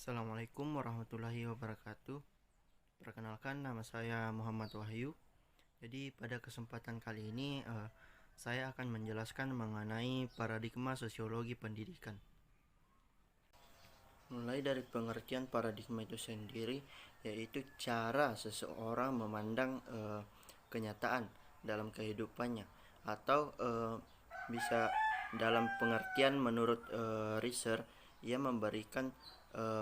Assalamualaikum warahmatullahi wabarakatuh. Perkenalkan, nama saya Muhammad Wahyu. Jadi pada kesempatan kali ini saya akan menjelaskan mengenai paradigma sosiologi pendidikan. Mulai dari pengertian paradigma itu sendiri, yaitu cara seseorang memandang kenyataan dalam kehidupannya, atau bisa dalam pengertian menurut research, ia memberikan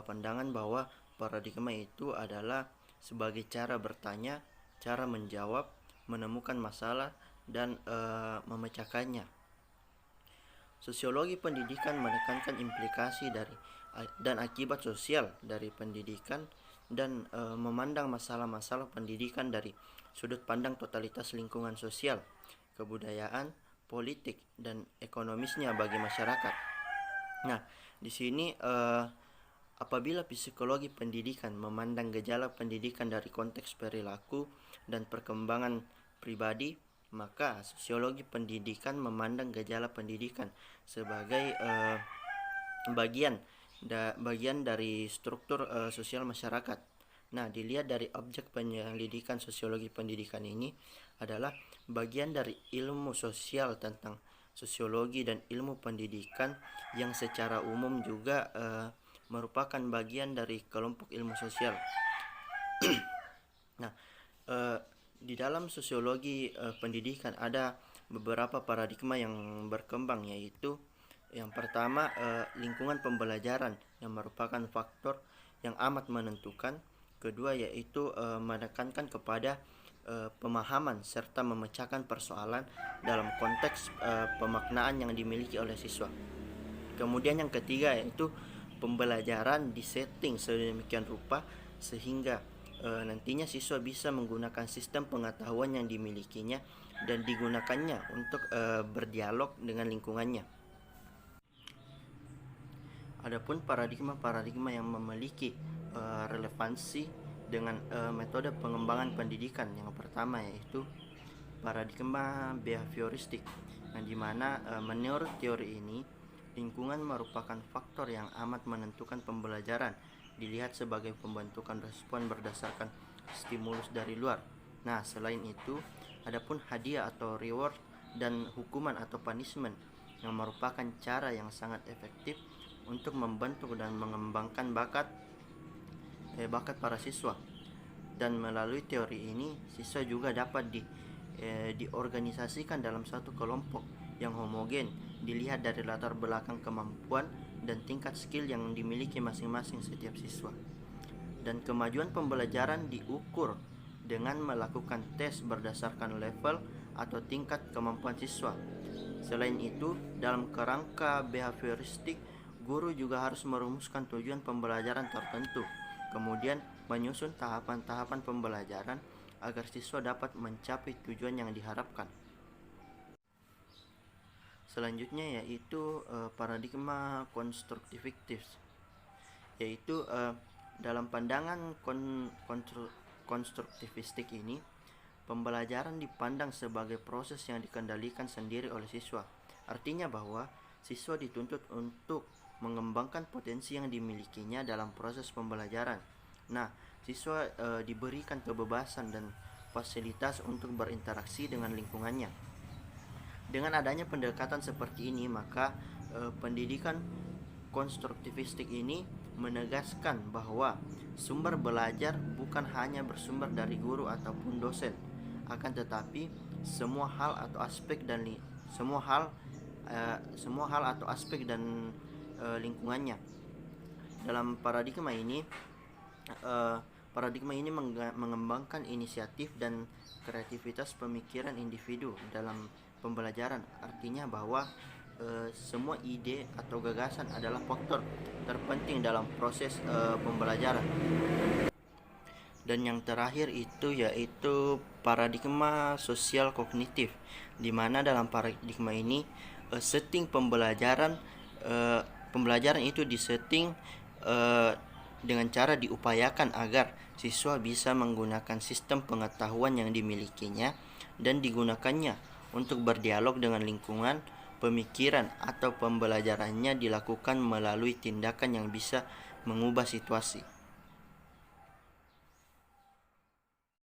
pandangan bahwa paradigma itu adalah sebagai cara bertanya, cara menjawab, menemukan masalah, dan memecahkannya. Sosiologi pendidikan menekankan implikasi dari dan akibat sosial dari pendidikan dan memandang masalah-masalah pendidikan dari sudut pandang totalitas lingkungan sosial, kebudayaan, politik, dan ekonomisnya bagi masyarakat. Nah, di sini apabila psikologi pendidikan memandang gejala pendidikan dari konteks perilaku dan perkembangan pribadi, maka sosiologi pendidikan memandang gejala pendidikan sebagai bagian dari struktur sosial masyarakat. Nah, dilihat dari objek penyelidikan sosiologi pendidikan ini adalah bagian dari ilmu sosial tentang sosiologi dan ilmu pendidikan yang secara umum juga merupakan bagian dari kelompok ilmu sosial. Nah, di dalam sosiologi pendidikan ada beberapa paradigma yang berkembang, yaitu yang pertama lingkungan pembelajaran yang merupakan faktor yang amat menentukan. Kedua yaitu menekankan kepada pemahaman serta memecahkan persoalan dalam konteks pemaknaan yang dimiliki oleh siswa. Kemudian yang ketiga yaitu pembelajaran disetting sedemikian rupa sehingga nantinya siswa bisa menggunakan sistem pengetahuan yang dimilikinya dan digunakannya untuk berdialog dengan lingkungannya. Adapun paradigma-paradigma yang memiliki relevansi dengan metode pengembangan pendidikan, yang pertama yaitu paradigma behavioristik, yang dimana menurut teori ini lingkungan merupakan faktor yang amat menentukan pembelajaran, dilihat sebagai pembentukan respon berdasarkan stimulus dari luar. Nah, selain itu, adapun hadiah atau reward dan hukuman atau punishment yang merupakan cara yang sangat efektif untuk membentuk dan mengembangkan bakat para siswa. Dan melalui teori ini, siswa juga dapat diorganisasikan dalam satu kelompok yang homogen, dilihat dari latar belakang kemampuan dan tingkat skill yang dimiliki masing-masing setiap siswa. Dan kemajuan pembelajaran diukur dengan melakukan tes berdasarkan level atau tingkat kemampuan siswa. Selain itu, dalam kerangka behavioristik, guru juga harus merumuskan tujuan pembelajaran tertentu, kemudian menyusun tahapan-tahapan pembelajaran agar siswa dapat mencapai tujuan yang diharapkan. Selanjutnya yaitu paradigma konstruktivistik, yaitu dalam pandangan konstruktivistik ini, pembelajaran dipandang sebagai proses yang dikendalikan sendiri oleh siswa. Artinya bahwa siswa dituntut untuk mengembangkan potensi yang dimilikinya dalam proses pembelajaran. Nah, siswa diberikan kebebasan dan fasilitas untuk berinteraksi dengan lingkungannya. Dengan adanya pendekatan seperti ini, maka pendidikan konstruktivistik ini menegaskan bahwa sumber belajar bukan hanya bersumber dari guru ataupun dosen, akan tetapi semua hal atau aspek dan lingkungannya. Dalam paradigma ini mengembangkan inisiatif dan kreativitas pemikiran individu dalam pembelajaran. Artinya bahwa semua ide atau gagasan adalah faktor terpenting dalam proses pembelajaran. Dan yang terakhir itu yaitu paradigma sosial kognitif, di mana dalam paradigma ini setting pembelajaran itu disetting dengan cara diupayakan agar siswa bisa menggunakan sistem pengetahuan yang dimilikinya dan digunakannya untuk berdialog dengan lingkungan. Pemikiran atau pembelajarannya dilakukan melalui tindakan yang bisa mengubah situasi.